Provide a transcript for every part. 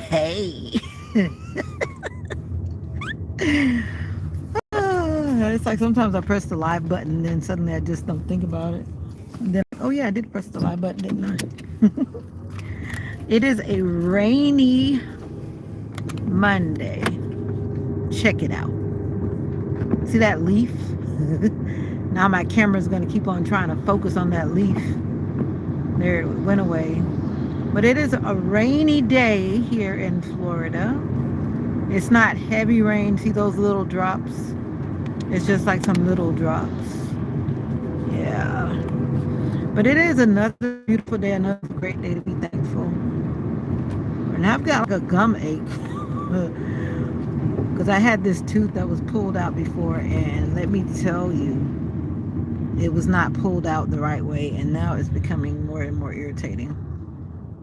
Hey. It's like sometimes I press the live button and then suddenly I just don't think about it. And then, oh yeah, I did press the live button, didn't I? It is a rainy Monday. Check it out. See that leaf? Now my camera's going to keep on trying to focus on that leaf. There, it went away. But it is a rainy day here in Florida. It's not heavy rain. See those little drops? It's just like some little drops. Yeah. But it is another beautiful day, another great day to be thankful. And I've got like a gum ache. Because I had this tooth that was pulled out before, and let me tell you, it was not pulled out the right way, and now it's becoming more and more irritating.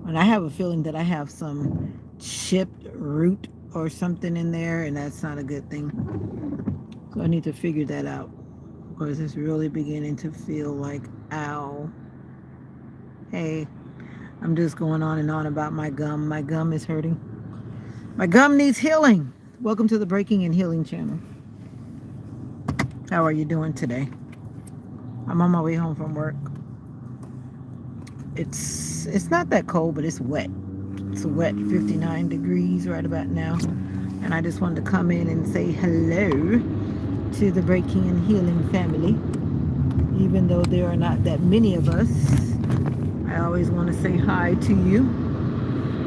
And I have a feeling that I have some chipped root or something in there, and that's not a good thing. So I need to figure that out because it's really beginning to feel like, ow. Hey, I'm just going on and on about my gum. My gum is hurting. My gum needs healing. Welcome to the Breaking and Healing channel. How are you doing today? I'm on my way home from work. It's not that cold, but it's wet. It's a wet 59 degrees right about now. And I just wanted to come in and say hello to the Breaking and Healing family. Even though there are not that many of us, I always want to say hi to you.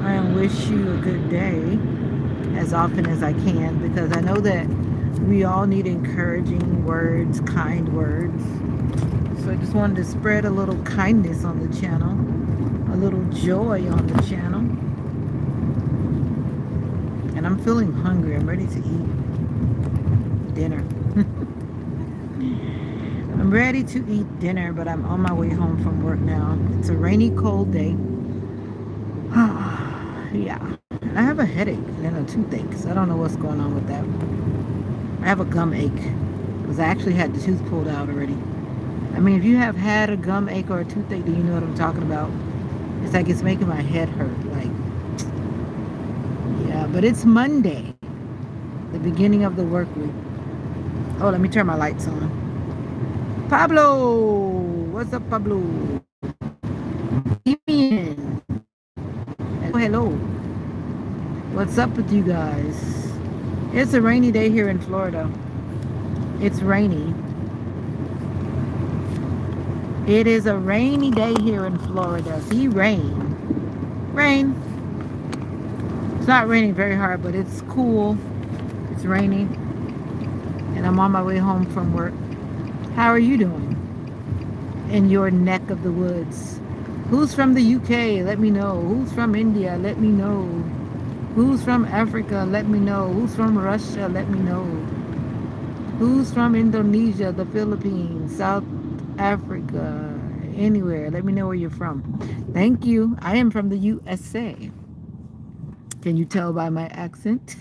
I wish you a good day as often as I can, because I know that we all need encouraging words, kind words. So I just wanted to spread a little kindness on the channel, a little joy on the channel. And I'm feeling hungry. I'm ready to eat dinner. I'm ready to eat dinner, but I'm on my way home from work now. It's a rainy, cold day. Yeah. And I have a headache and a toothache, so I don't know what's going on with that. I have a gum ache because I actually had the tooth pulled out already. I mean, if you have had a gum ache or a toothache, then you know what I'm talking about. It's like it's making my head hurt. Like, yeah, but it's Monday, the beginning of the work week. Oh, let me turn my lights on. Pablo! What's up, Pablo? Damien! Hello, hello. What's up with you guys? It's a rainy day here in Florida. It's rainy. It is a rainy day here in Florida. See, rain. Rain. It's not raining very hard, but it's cool. It's raining. And I'm on my way home from work. How are you doing in your neck of the woods? Who's from the UK? Let me know. Who's from India? Let me know. Who's from Africa? Let me know. Who's from Russia? Let me know. Who's from Indonesia, the Philippines, South Africa, anywhere? Let me know where you're from. Thank you. I am from the USA. Can you tell by my accent?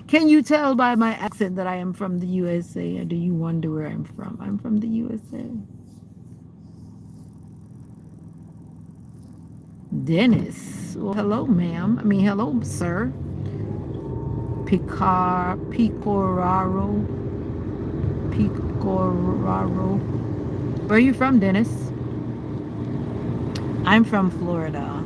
Can you tell by my accent that I am from the USA? Or do you wonder where I'm from? I'm from the USA. Dennis. Well, hello, ma'am. I mean, hello, sir. Picoraro. Picoraro. Where are you from, Dennis? I'm from Florida.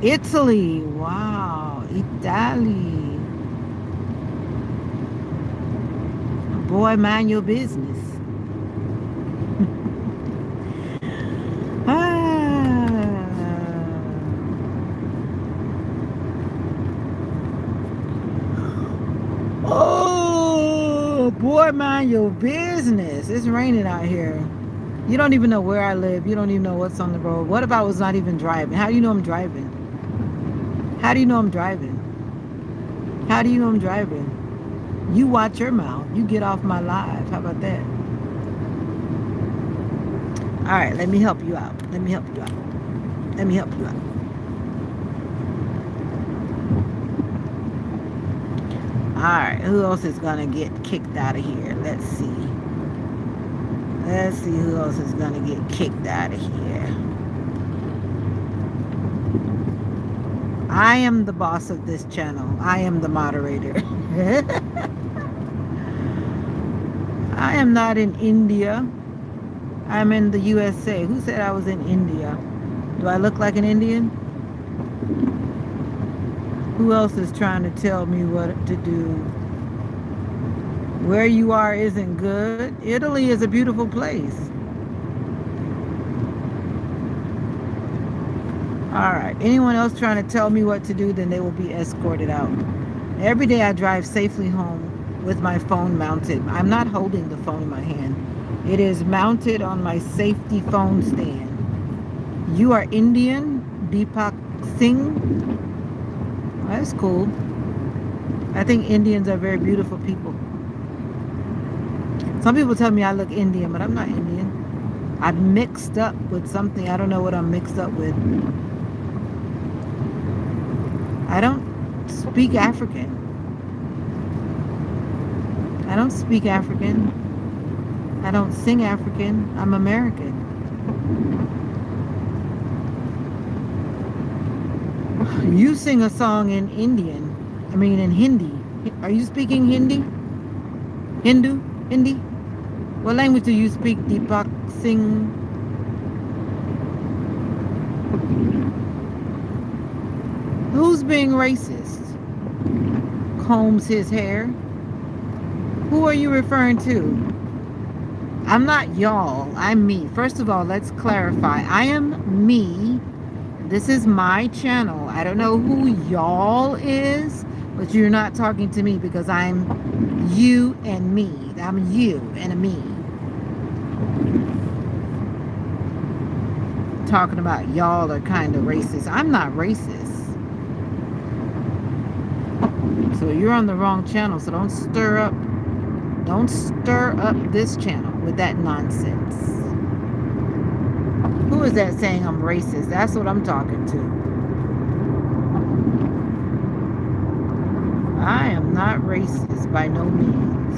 Italy. Wow. Italy. Boy, mind your business. Ah. Oh, boy, mind your business. It's raining out here. You don't even know where I live. You don't even know what's on the road. What if I was not even driving? How do you know I'm driving? How do you know I'm driving? How do you know I'm driving? You watch your mouth. You get off my live. How about that? All right, let me help you out. Let me help you out. Let me help you out. right, who else is gonna get kicked out of here? Let's see. Let's see who else is gonna get kicked out of here. I am the boss of this channel. I am the moderator. I am not in India. I'm in the USA. Who said I was in India? Do I look like an Indian? Who else is trying to tell me what to do? Where you are isn't good. Italy is a beautiful place. All right. Anyone else trying to tell me what to do, then they will be escorted out. Every day I drive safely home with my phone mounted. I'm not holding the phone in my hand. It is mounted on my safety phone stand. You are Indian, Deepak Singh. That's cool. I think Indians are very beautiful people. Some people tell me I look Indian, but I'm not Indian. I'm mixed up with something. I don't know what I'm mixed up with. I don't speak African. I don't speak African. I don't sing African. I'm American. You sing a song in Indian. I mean in Hindi. Are you speaking Hindi? Hindu? Hindi? What language do you speak, Deepak Singh? Who's being racist? Combs his hair? Who are you referring to? I'm not y'all. I'm me. First of all, let's clarify. I am me. This is my channel. I don't know who y'all is, but you're not talking to me because I'm you and me. I'm you and a me. Talking about y'all are kind of racist. I'm not racist. So you're on the wrong channel. So don't stir up this channel with that nonsense. Who is that saying I'm racist? That's what I'm talking to. I am not racist by no means.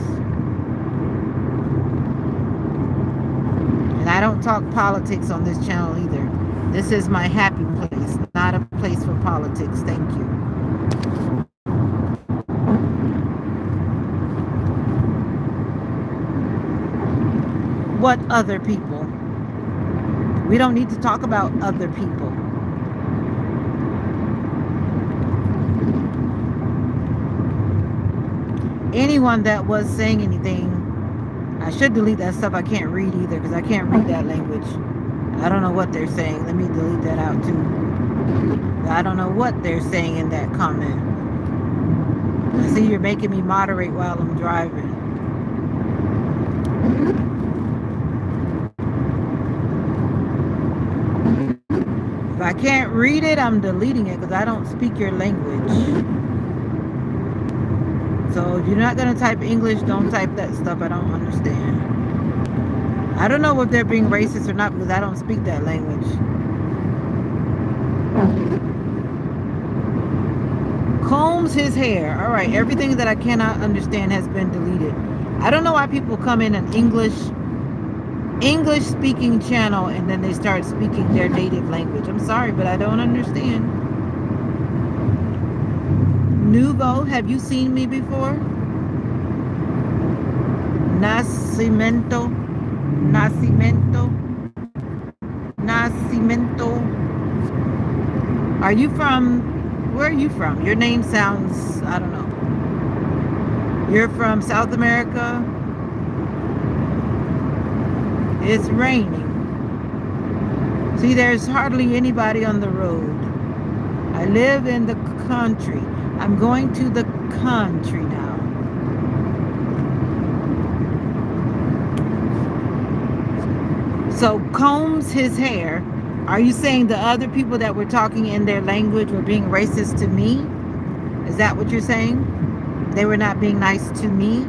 And I don't talk politics on this channel either. This is my happy place, not a place for politics. Thank you. What other people? We don't need to talk about other people. Anyone that was saying anything, I should delete that stuff. I can't read either because I can't read that language. I don't know what they're saying. Let me delete that out too. I don't know what they're saying in that comment. I see you're making me moderate while I'm driving. If I can't read it, I'm deleting it because I don't speak your language. So if you're not going to type English, don't type that stuff I don't understand. I don't know if they're being racist or not because I don't speak that language. Combs his hair. All right, everything that I cannot understand has been deleted. I don't know why people come in an English speaking channel and then they start speaking their native language. I'm sorry, but I don't understand. Nuvo, have you seen me before? Nascimento. Are you from, where are you from? Your name sounds, I don't know. You're from South America? It's raining. See, there's hardly anybody on the road. I live in the country. I'm going to the country now. So combs his hair. Are you saying the other people that were talking in their language were being racist to me? Is that what you're saying? They were not being nice to me?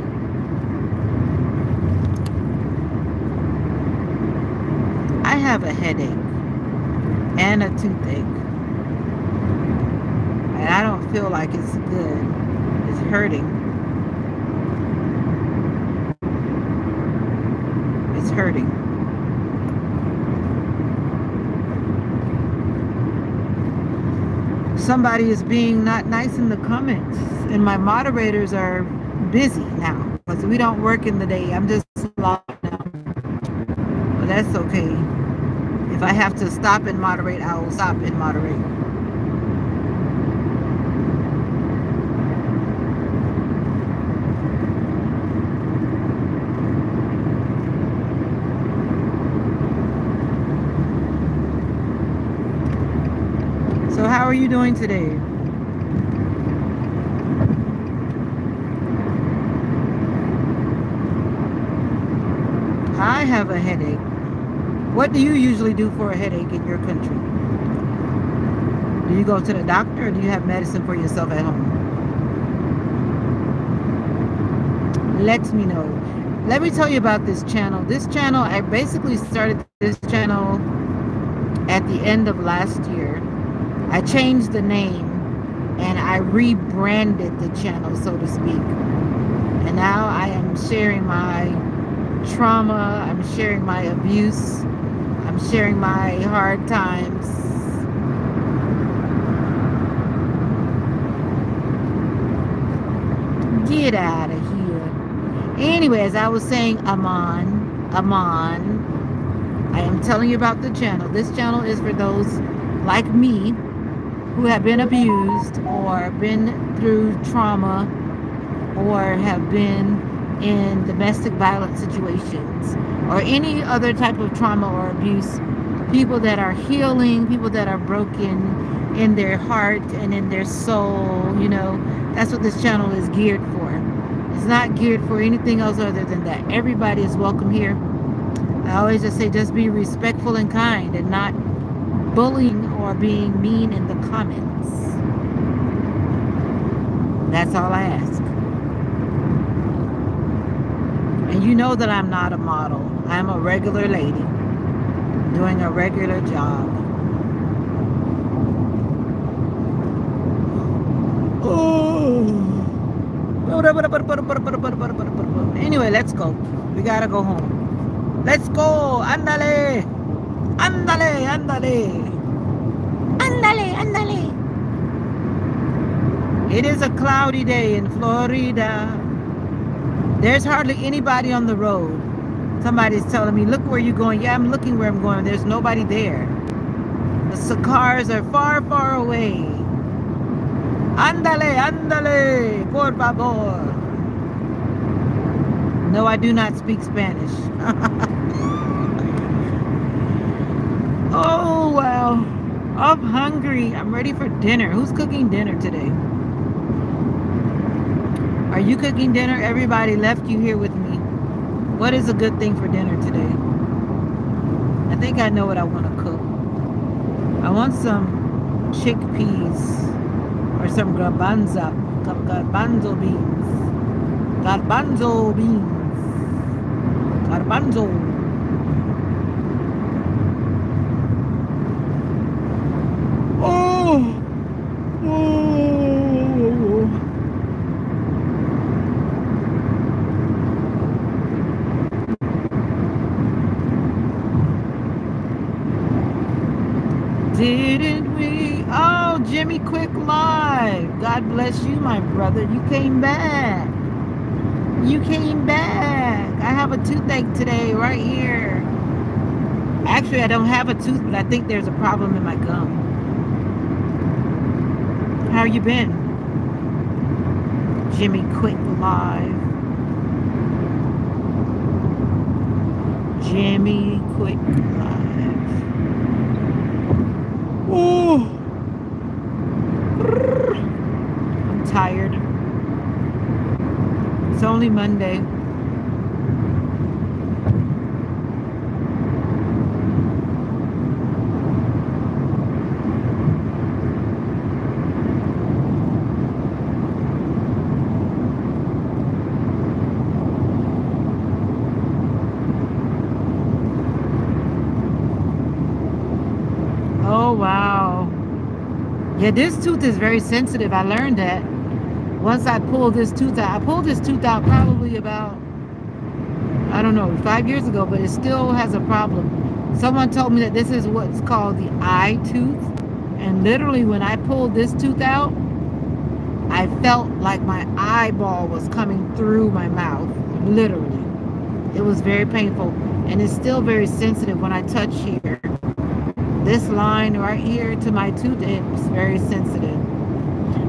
I have a headache and a toothache. And I don't feel like it's good. It's hurting. hurting. Somebody is being not nice in the comments, and my moderators are busy now because we don't work in the day. I'm just logged now, but that's okay. If I have to stop and moderate, I will stop and moderate. So how are you doing today? I have a headache. What do you usually do for a headache in your country? Do you go to the doctor or do you have medicine for yourself at home? Let me know. Let me tell you about this channel. This channel, I basically started this channel at the end of last year. I changed the name and I rebranded the channel, so to speak. And now I am sharing my trauma, I'm sharing my abuse, I'm sharing my hard times. Get out of here. Anyway, as I was saying, Aman, I am telling you about the channel. This channel is for those like me who have been abused or been through trauma or have been in domestic violence situations or any other type of trauma or abuse. People that are healing, people that are broken in their heart and in their soul, you know, that's what this channel is geared for. It's not geared for anything else other than that. Everybody is welcome here. I always just say, just be respectful and kind and not bullying or being mean in the comments. That's all I ask. And you know that I'm not a model. I'm a regular lady doing a regular job. Oh. Anyway, let's go. We gotta go home. Let's go. Andale. Andale, andale. Andale, andale. It is a cloudy day in Florida. There's hardly anybody on the road. Somebody's telling me, look where you're going. Yeah, I'm looking where I'm going. There's nobody there. The cars are far, far away. Andale, andale, por favor. No, I do not speak Spanish. Oh, wow. I'm hungry. I'm ready for dinner. Who's cooking dinner today? Are you cooking dinner? Everybody left you here with me. What is a good thing for dinner today? I think I know what I want to cook. I want some chickpeas or some garbanzo beans. Garbanzo beans. Garbanzo. Oh. Didn't we? Oh, Jimmy Quick Live. God bless you, my brother. You came back. You came back. I have a toothache today right here. Actually, I don't have a tooth, but I think there's a problem in my gum. How you been? Jimmy Quick Live. Jimmy Quick Live. Oh, I'm tired. It's only Monday. Oh, wow. Yeah, this tooth is very sensitive. I learned that. Once I pulled this tooth out, I pulled this tooth out probably about, I don't know, 5 years ago, but it still has a problem. Someone told me that this is what's called the eye tooth. And literally when I pulled this tooth out, I felt like my eyeball was coming through my mouth. Literally. It was very painful. And it's still very sensitive when I touch here. This line right here to my tooth, it's very sensitive.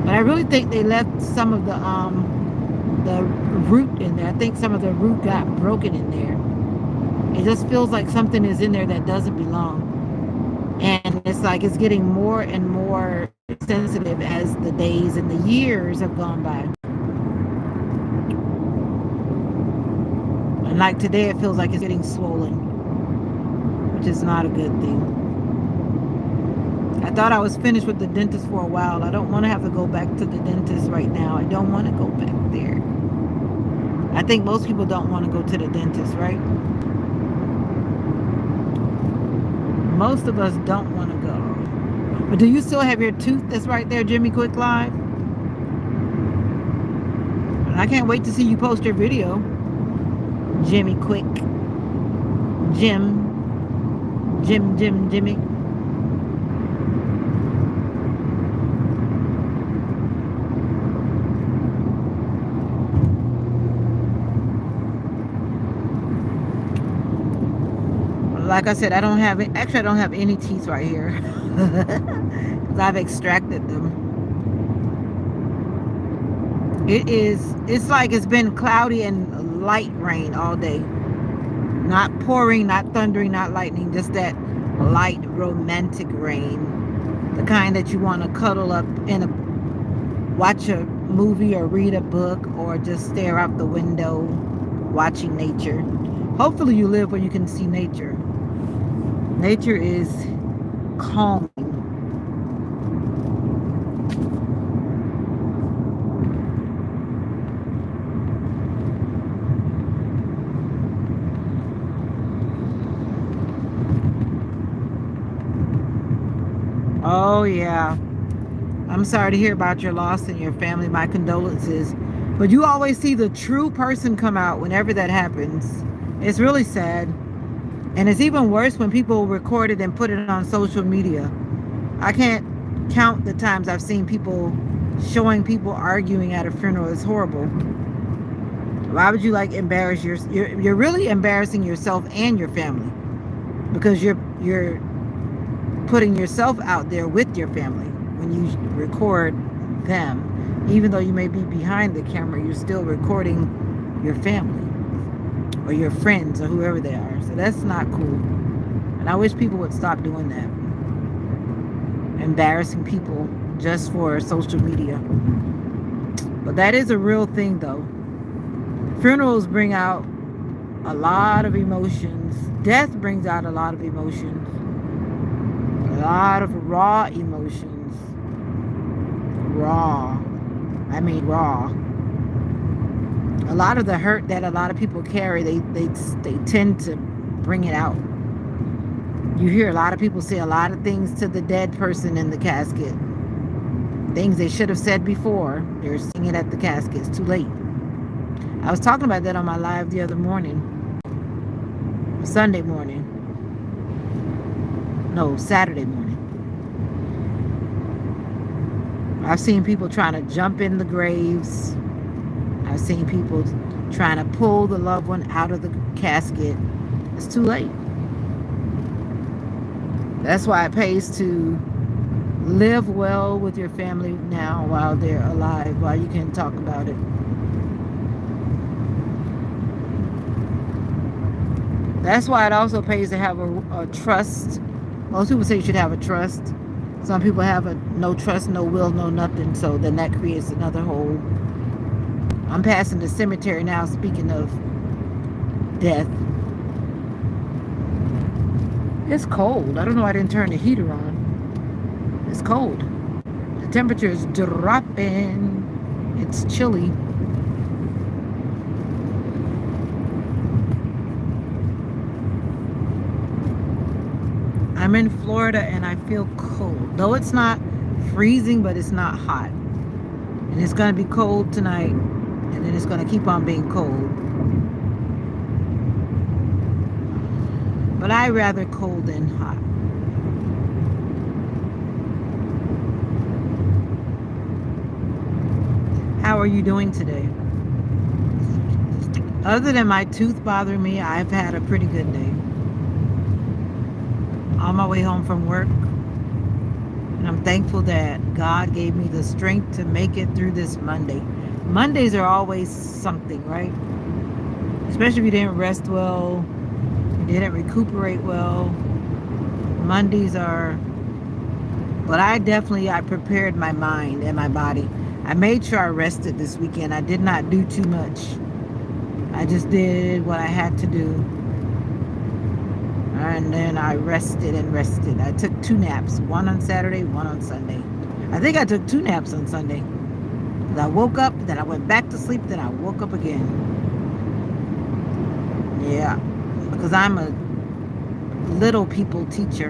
But I really think they left some of the root in there. I think some of the root got broken in there. It just feels like something is in there that doesn't belong. And it's like it's getting more and more sensitive as the days and the years have gone by. And like today, it feels like it's getting swollen, which is not a good thing. I thought I was finished with the dentist for a while. I don't want to have to go back to the dentist right now. I don't want to go back there. I think most people don't want to go to the dentist, right? Most of us don't want to go. But do you still have your tooth that's right there, Jimmy Quick Live? And I can't wait to see you post your video. Jimmy Quick. Jimmy. Like I said, I don't have any teeth right here because I've extracted them. It's like it's been cloudy and light rain all day. Not pouring, not thundering, not lightning, just that light romantic rain. The kind that you want to cuddle up and watch a movie or read a book or just stare out the window watching nature. Hopefully you live where you can see nature. Nature is calming. Oh yeah. I'm sorry to hear about your loss and your family. My condolences. But you always see the true person come out whenever that happens. It's really sad. And it's even worse when people record it and put it on social media. I can't count the times I've seen people showing people arguing at a funeral. It's horrible. Why would you like embarrass you're really embarrassing yourself and your family, because you're putting yourself out there with your family when you record them. Even though you may be behind the camera, you're still recording your family or your friends or whoever they are. So that's not cool. And I wish people would stop doing that. Embarrassing people just for social media. But that is a real thing though. Funerals bring out a lot of emotions. Death brings out a lot of emotions. A lot of raw emotions. Raw. I mean raw. A lot of the hurt that a lot of people carry, they tend to bring it out. You hear a lot of people say a lot of things to the dead person in the casket. Things they should have said before. They're saying it at the casket. It's too late. I was talking about that on my live the other morning. Sunday morning. No, Saturday morning. I've seen people trying to jump in the graves. I've seen people trying to pull the loved one out of the casket. It's too late. That's why it pays to live well with your family now while they're alive, while you can talk about it. That's why it also pays to have a trust. Most people say you should have a trust. Some people have a no trust, no will, no nothing. So then that creates another hole. I'm passing the cemetery now, speaking of death. It's cold. I don't know why I didn't turn the heater on. It's cold. The temperature is dropping. It's chilly. I'm in Florida and I feel cold. Though it's not freezing, but it's not hot. And it's going to be cold tonight. And then it's going to keep on being cold. but I rather cold than hot. How are you doing today? Other than my tooth bothering me, I've had a pretty good day. On my way home from work, and I'm thankful that God gave me the strength to make it through this Monday. Mondays are always something, right? Especially if you didn't rest well, you didn't recuperate well. Mondays are, but I prepared my mind and my body. I made sure I rested this weekend. I did not do too much. I just did what I had to do. And then I rested and rested. I took 2 naps, one on Saturday, one on Sunday. I think I took 2 naps on Sunday. I woke up, then I went back to sleep, then I woke up again. Yeah, because I'm a little people teacher.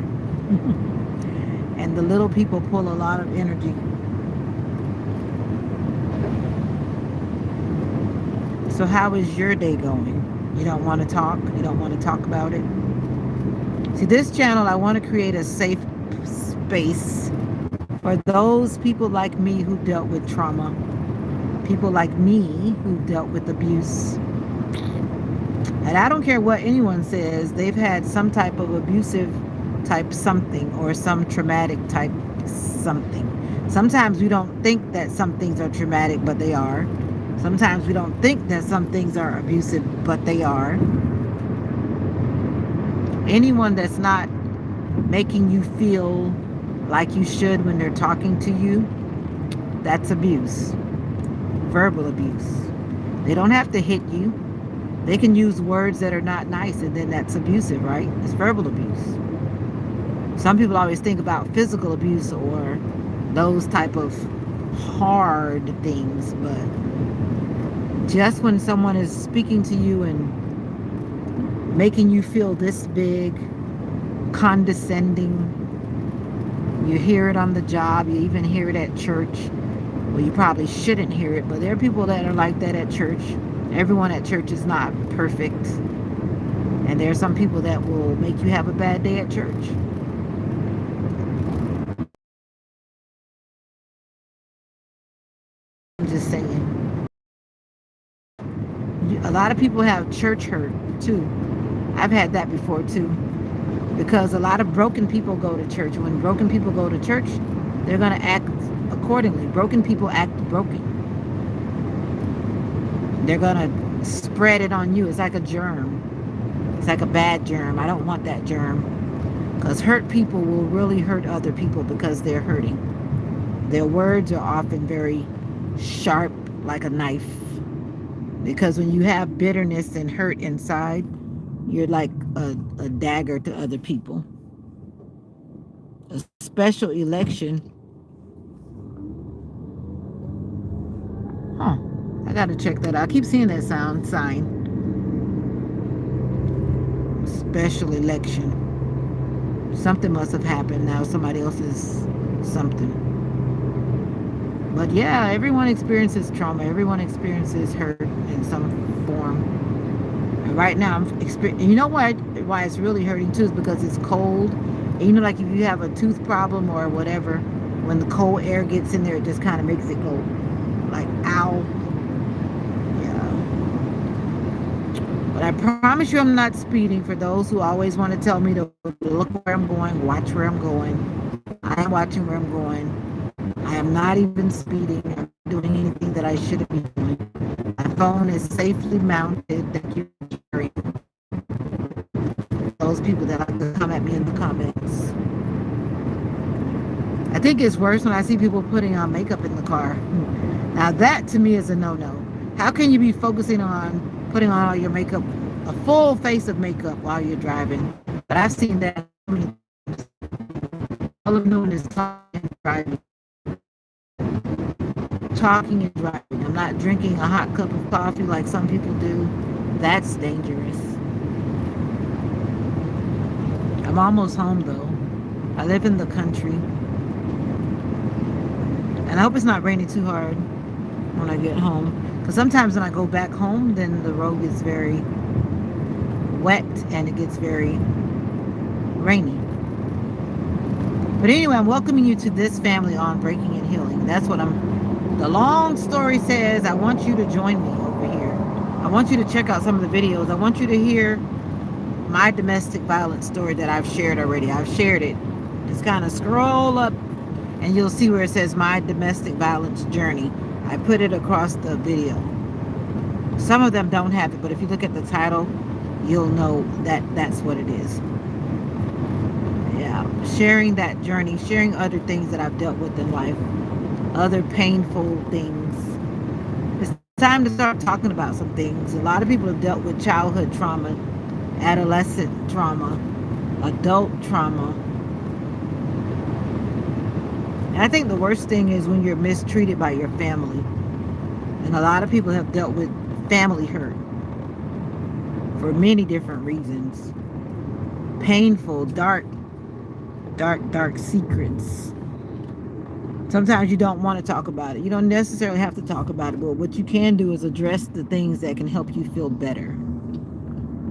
And the little people pull a lot of energy. So how is your day going? You don't want to talk? You don't want to talk about it? See, this channel, I want to create a safe space for those people like me who dealt with trauma, people like me who dealt with abuse. And I don't care what anyone says, they've had some type of abusive type something or some traumatic type something. Sometimes we don't think that some things are traumatic, but they are. Sometimes we don't think that some things are abusive, but they are. Anyone that's not making you feel like you should when they're talking to you, that's abuse. Verbal abuse. They don't have to hit you. They can use words that are not nice, and then that's abusive, right? It's verbal abuse. Some people always think about physical abuse or those type of hard things, but just when someone is speaking to you and making you feel this big, condescending, you hear it on the job, you even hear it at church. Well, you probably shouldn't hear it, but there are people that are like that at church. Everyone at church is not perfect. And there are some people that will make you have a bad day at church. I'm just saying. A lot of people have church hurt too. I've had that before too. Because a lot of broken people go to church. When broken people go to church, they're going to act accordingly. Broken people act broken. They're going to spread it on you. It's like a germ. It's like a bad germ. I don't want that germ. Because hurt people will really hurt other people because they're hurting. Their words are often very sharp, like a knife. Because when you have bitterness and hurt inside, you're like a dagger to other people. A special election. Huh. I gotta check that out. I keep seeing that sign. Special election. Something must have happened now. Somebody else's something. But yeah, everyone experiences trauma. Everyone experiences hurt in some form. And right now, I'm experiencing. You know why it's really hurting too is because it's cold. And you know, like if you have a tooth problem or whatever, when the cold air gets in there, it just kind of makes it go like, ow. Yeah. But I promise you, I'm not speeding. For those who always want to tell me to look where I'm going, watch where I'm going, I am watching where I'm going. I am not even speeding. I'm not doing anything that I shouldn't be doing. My phone is safely mounted. Thank you, Jerry. Those people that like to come at me in the comments. I think it's worse when I see people putting on makeup in the car. Now that to me is a no-no. How can you be focusing on putting on all your makeup, a full face of makeup while you're driving? But I've seen that many times. All I'm doing is talking and driving. Talking and driving. I'm not drinking a hot cup of coffee like some people do. That's dangerous. I'm almost home though. I live in the country. And I hope it's not raining too hard when I get home. Because sometimes when I go back home, then the road gets very wet and it gets very rainy. But anyway, I'm welcoming you to this family on Breaking and Healing. That's what the long story says. I want you to join me over here. I want you to check out some of the videos. I want you to hear my domestic violence story that I've shared already. I've shared it. Just kind of scroll up and you'll see where it says my domestic violence journey. I put it across the video. Some of them don't have it, but if you look at the title, you'll know that that's what it is. Yeah, sharing that journey, sharing other things that I've dealt with in life, other painful things. It's time to start talking about some things. A lot of people have dealt with childhood trauma, adolescent trauma, adult trauma. And I think the worst thing is when you're mistreated by your family. And a lot of people have dealt with family hurt for many different reasons. Painful, dark secrets. Sometimes you don't want to talk about it. You don't necessarily have to talk about it, but what you can do is address the things that can help you feel better.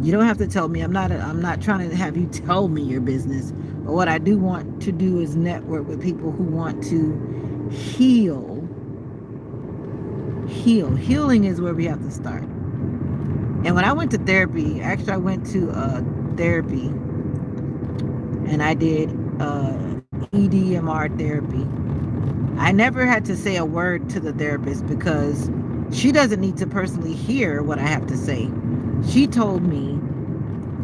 You don't have to tell me. I'm not trying to have you tell me your business. But what I do want to do is network with people who want to heal. Healing is where we have to start. And when I went to therapy, actually I went to therapy and I did EDMR therapy. I never had to say a word to the therapist because she doesn't need to personally hear what I have to say. She told me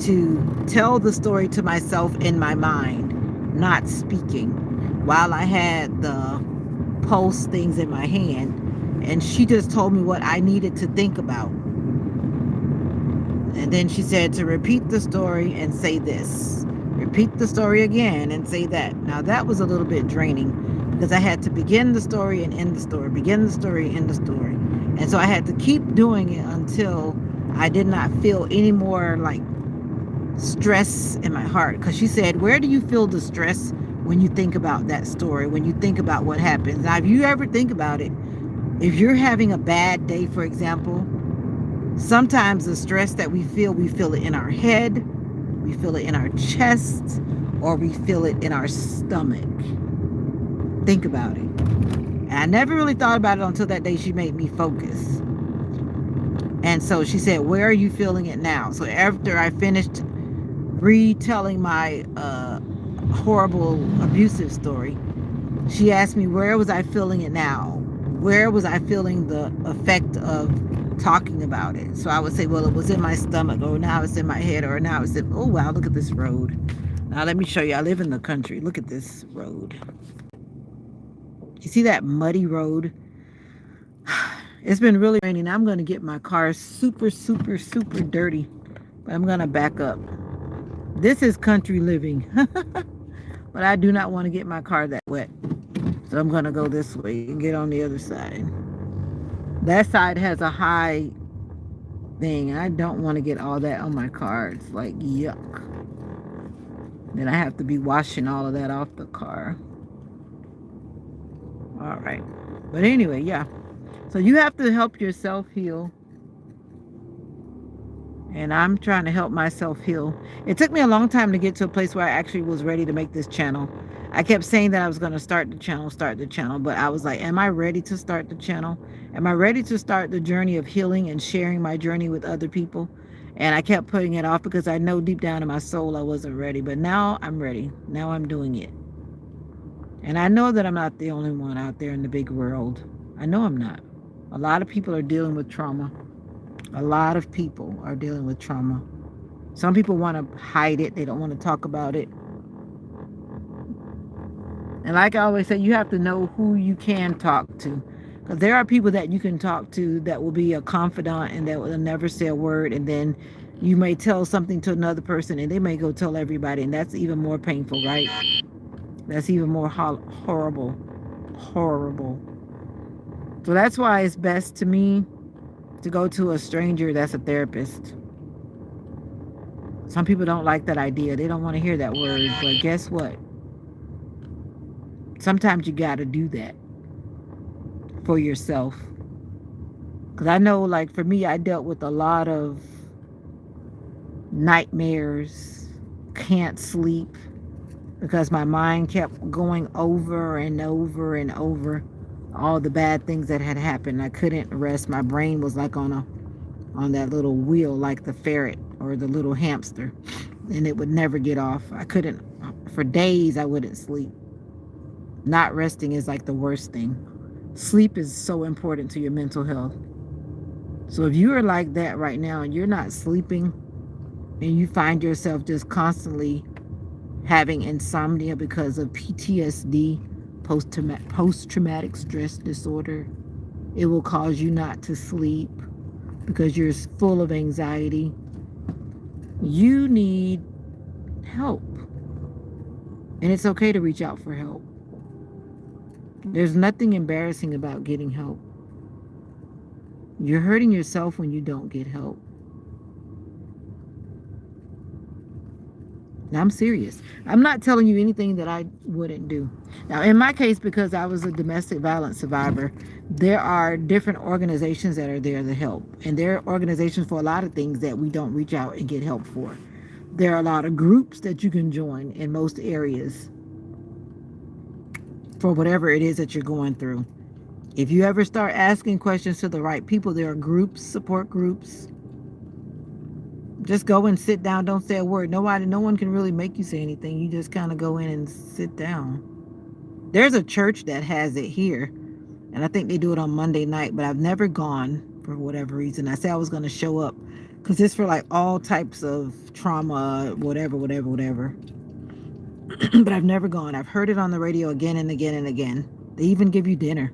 to tell the story to myself in my mind, not speaking, while I had the pulse things in my hand. And she just told me what I needed to think about. And then she said to repeat the story and say this. Repeat the story again and say that. Now that was a little bit draining because I had to begin the story and end the story, begin the story, end the story. And so I had to keep doing it until I did not feel any more like stress in my heart. Because she said, where do you feel the stress when you think about that story, when you think about what happens? Now, if you ever think about it, if you're having a bad day, for example, sometimes the stress that we feel it in our head, we feel it in our chest, or we feel it in our stomach. Think about it. And I never really thought about it until that day she made me focus. And so she said, where are you feeling it now? So after I finished retelling my horrible abusive story, she asked me, where was I feeling it now? Where was I feeling the effect of talking about it? So I would say, well, it was in my stomach, or now it's in my head, or now it's in, oh wow, look at this road. Now let me show you. I live in the country. Look at this road. You see that muddy road? It's been really raining. I'm going to get my car super dirty, but I'm going to back up. This is country living, but I do not want to get my car that wet. So I'm going to go this way and get on the other side. That side has a high thing. I don't want to get all that on my car. It's like yuck. Then I have to be washing all of that off the car. All right. But anyway, yeah. So you have to help yourself heal. And I'm trying to help myself heal. It took me a long time to get to a place where I actually was ready to make this channel. I kept saying that I was going to start the channel, but I was like, am I ready to start the channel? Am I ready to start the journey of healing and sharing my journey with other people? And I kept putting it off because I know deep down in my soul I wasn't ready. But now I'm ready. Now I'm doing it. And I know that I'm not the only one out there in the big world. I know I'm not. A lot of people are dealing with trauma. A lot of people are dealing with trauma. Some people want to hide it. They don't want to talk about it. And like I always say, you have to know who you can talk to. Because there are people that you can talk to that will be a confidant and that will never say a word. And then you may tell something to another person and they may go tell everybody. And that's even more painful, right? That's even more horrible. So that's why it's best to me to go to a stranger that's a therapist. Some people don't like that idea. They don't want to hear that word. But guess what? Sometimes you got to do that for yourself. Because I know, like, for me, I dealt with a lot of nightmares, can't sleep because my mind kept going over and over and over all the bad things that had happened. I couldn't rest. My brain was like on that little wheel, like the ferret or the little hamster, and it would never get off. I couldn't, for days I wouldn't sleep. Not resting is like the worst thing. Sleep is so important to your mental health. So if you are like that right now and you're not sleeping and you find yourself just constantly having insomnia because of PTSD, post traumatic stress disorder, it will cause you not to sleep because you're full of anxiety. You need help. And it's okay to reach out for help. There's nothing embarrassing about getting help. You're hurting yourself when you don't get help. Now, I'm serious. I'm not telling you anything that I wouldn't do. Now, in my case, because I was a domestic violence survivor, there are different organizations that are there to help. And there are organizations for a lot of things that we don't reach out and get help for. There are a lot of groups that you can join in most areas for whatever it is that you're going through. If you ever start asking questions to the right people, there are groups, support groups. Just go and sit down. Don't say a word. No one can really make you say anything. You just kind of go in and sit down. There's a church that has it here, and I think they do it on Monday night, but I've never gone for whatever reason. I said I was going to show up because it's for like all types of trauma, whatever. But I've never gone. I've heard it on the radio again and again and again. They even give you dinner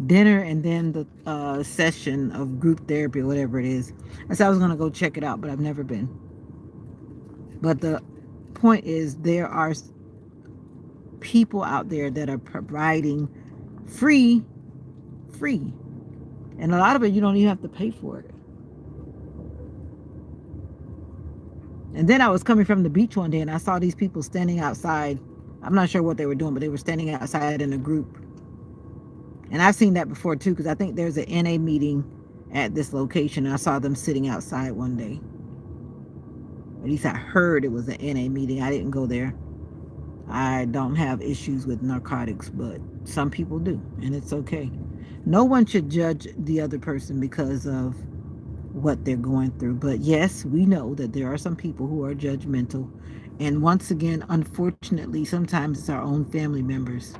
and then the session of group therapy or whatever it is. I said I was going to go check it out, but I've never been. But the point is, there are people out there that are providing free, and a lot of it you don't even have to pay for it. And then I was coming from the beach one day and I saw these people standing outside. I'm not sure what they were doing, but they were standing outside in a group. And I've seen that before too, because I think there's an NA meeting at this location. I saw them sitting outside one day. At least I heard it was an NA meeting. I didn't go there. I don't have issues with narcotics, but some people do, and it's okay. No one should judge the other person because of what they're going through. But yes, we know that there are some people who are judgmental. And once again, unfortunately, sometimes it's our own family members.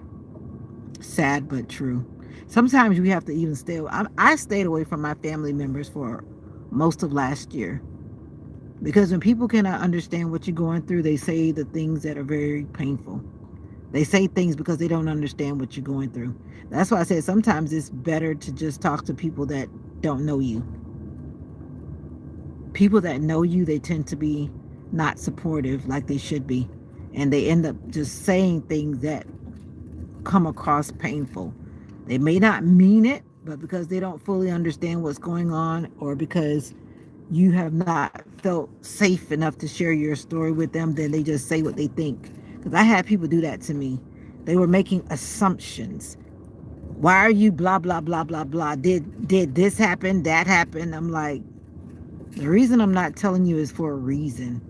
Sad but true. Sometimes we have to even stay. I stayed away from my family members for most of last year. Because when people cannot understand what you're going through, they say the things that are very painful. They say things because they don't understand what you're going through. That's why I said sometimes it's better to just talk to people that don't know you. People that know you, they tend to be not supportive like they should be. And they end up just saying things that come across painful. They may not mean it, but because they don't fully understand what's going on, or because you have not felt safe enough to share your story with them, then they just say what they think. Because I had people do that to me. They were making assumptions. Why are you blah, blah, blah, blah, blah? Did this happen? That happened? I'm like, the reason I'm not telling you is for a reason.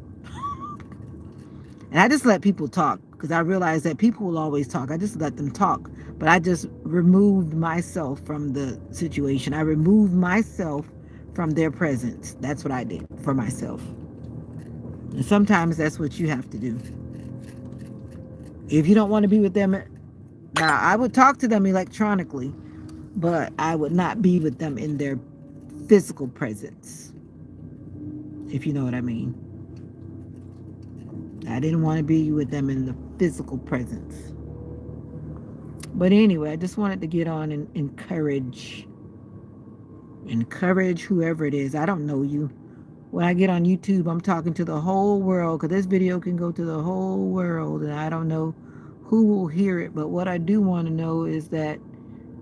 And I just let people talk because I realize that people will always talk. I just let them talk. But I just removed myself from the situation. I removed myself from their presence. That's what I did for myself. And sometimes that's what you have to do. If you don't want to be with them, now I would talk to them electronically, but I would not be with them in their physical presence, if you know what I mean. I didn't want to be with them in the physical presence. But anyway, I just wanted to get on and encourage whoever it is. I don't know you. When I get on YouTube, I'm talking to the whole world, because this video can go to the whole world, and I don't know who will hear it. But what I do want to know is that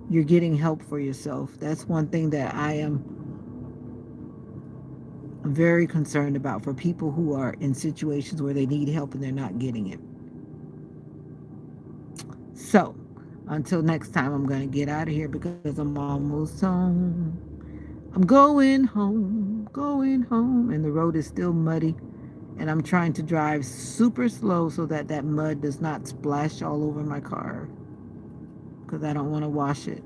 you're getting help for yourself. That's one thing that I am very concerned about, for people who are in situations where they need help and they're not getting it. So until next time, I'm going to get out of here because I'm almost home. I'm going home, and the road is still muddy And I'm trying to drive super slow so that that mud does not splash all over my car because I don't want to wash it.